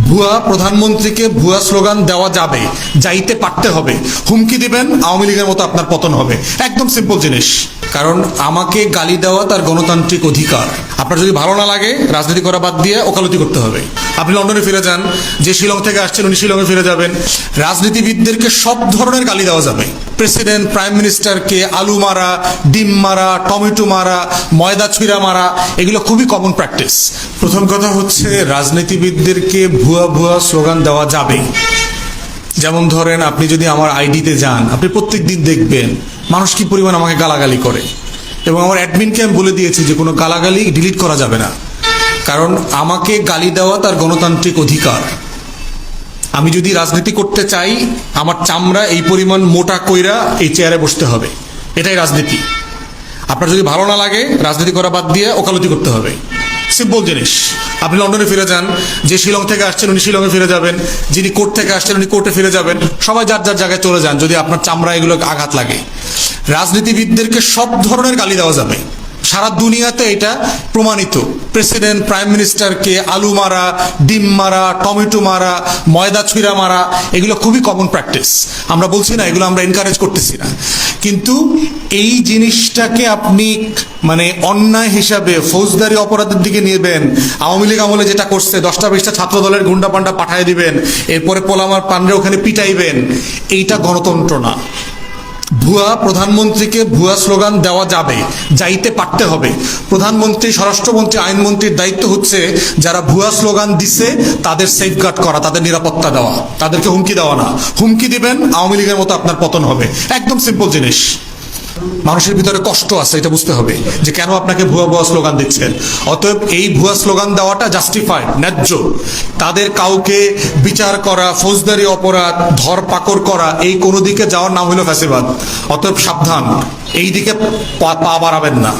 ভুয়া প্রধানমন্ত্রীকে ভুয়া স্লোগান দেওয়া যাবে, যাইতে পারতে হবে। হুমকি দিবেন, আওয়ামী লীগের মতো আপনার পতন হবে। একদম সিম্পল জিনিস। কারণ আমাকে গালি দেওয়া তার গণতান্ত্রিক অধিকার। আপনার যদি ভালো না লাগে, রাজনীতি করা বাদ দিয়ে ওকালতি করতে হবে। আপনি লন্ডনে ফিরে যান, যে শিলং থেকে আসছেন উনি শিলংয়ে ফিরে যাবেন। রাজনীতিবিদদেরকে সব ধরনের গালি দেওয়া যাবে। প্রেসিডেন্ট, প্রাইম মিনিস্টারকে আলু মারা, ডিম মারা, টমেটো মারা, ময়দা ছুঁড়া মারা, এগুলো খুবই কমন প্র্যাকটিস। প্রথম কথা হচ্ছে, রাজনীতিবিদদেরকে ভুয়া ভুয়া স্লোগান দেওয়া যাবে। যেমন ধরেন, আপনি যদি আমার আইডিতে যান, আপনি প্রত্যেক দিন দেখবেন মানুষ কি পরিমাণ আমাকে গালাগালি করে। এবং আমার অ্যাডমিনকে আমি বলে দিয়েছি যে কোনো গালাগালি ডিলিট করা যাবে না। কারণ আমাকে গালি দেওয়া তার গণতান্ত্রিক অধিকার। আমি যদি রাজনীতি করতে চাই, আমার চামড়া এই পরিমাণ মোটা কইরা এই চেয়ারে বসতে হবে। এটাই রাজনীতি। আপনার যদি ভালো না লাগে, রাজনীতি করা বাদ দিয়ে ওকালতি করতে হবে। সিম্পল জিনিস। আপনি লন্ডনে ফিরে যান, যে শিলং থেকে আসছেন উনি শিলংয়ে ফিরে যাবেন, যিনি কোর্ট থেকে আসছেন উনি কোর্টে ফিরে যাবেন। সবাই যার যার জায়গায় চলে যান যদি আপনার চামড়া এগুলো আঘাত লাগে। রাজনীতিবিদদেরকে সব ধরনের গালি দেওয়া যাবে। সারা দুনিয়াতে এটা প্রমাণিত। প্রেসিডেন্ট, প্রাইম মিনিস্টারকে আলু মারা, ডিম মারা, টমেটো মারা, ময়দা ছুঁড়া মারা, এগুলো খুবই কমন প্র্যাকটিস। আমরা বলছি না এগুলো আমরা এনকারেজ করতেছি না, কিন্তু এই জিনিসটাকে আপনি অন্যায় হিসাবে ফৌজদারি অপরাধের দিকে নেবেন। আওয়ামী লীগ আমলে যেটা করছে, 10টা-20টা ছাত্র দলের গুন্ডা পান্ডা পাঠায় দিবেন, এরপরে পোলামার পান্ডে ওখানে পিটাইবেন, এইটা গণতন্ত্র না। ভুয়া প্রধানমন্ত্রীকে ভুয়া স্লোগান দেওয়া যাবে, যাইতে পারতে হবে। প্রধানমন্ত্রী, স্বরাষ্ট্রমন্ত্রী, আইনমন্ত্রীর দায়িত্ব হচ্ছে যারা ভুয়া স্লোগান দিছে তাদের সেফগার্ড করা, তাদের নিরাপত্তা দেওয়া, তাদেরকে হুমকি দেওয়া না। হুমকি দিবেন, আওয়ামী লীগের মতো আপনার পতন হবে। একদম সিম্পল জিনিস। মানুষের ভিতরে কষ্ট আছে, এটা বুঝতে হবে যে কেন আপনাকে ভুয়া ভুয়া স্লোগান দিচ্ছেন। অতএব এই ভুয়া স্লোগান দেওয়াটা জাস্টিফাইড, ন্যায্য। তাদের কাউকে বিচার করা, ফৌজদারি অপরাধ, ধরপাকড় করা, এই কোনো দিকে যাওয়ার নাম হলো ফ্যাসিবাদ। অতএব সাবধান, এই দিকে পা বাড়াবেন না।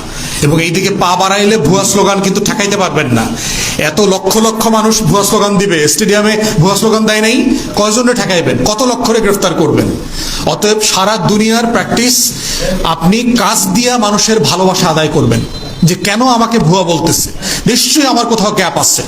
এবং এই দিকে পা বাড়াইলে ভুয়া স্লোগান কিন্তু ঠেকাইতে পারবেন না। এত লক্ষ লক্ষ মানুষ ভুয়া স্লোগান দিবে, স্টেডিয়ামে ভুয়া স্লোগান দেয় নাই, কয়জনে ঠেকাইবেন? কত লক্ষরে গ্রেফতার করবেন? অতএব সারা দুনিয়ার প্র্যাকটিস, আপনি কাজ দিয়া মানুষের ভালোবাসা আদায় করবেন যে কেন আমাকে ভুয়া বলতেছে, নিশ্চয়ই আমার কোথাও গ্যাপ আছে।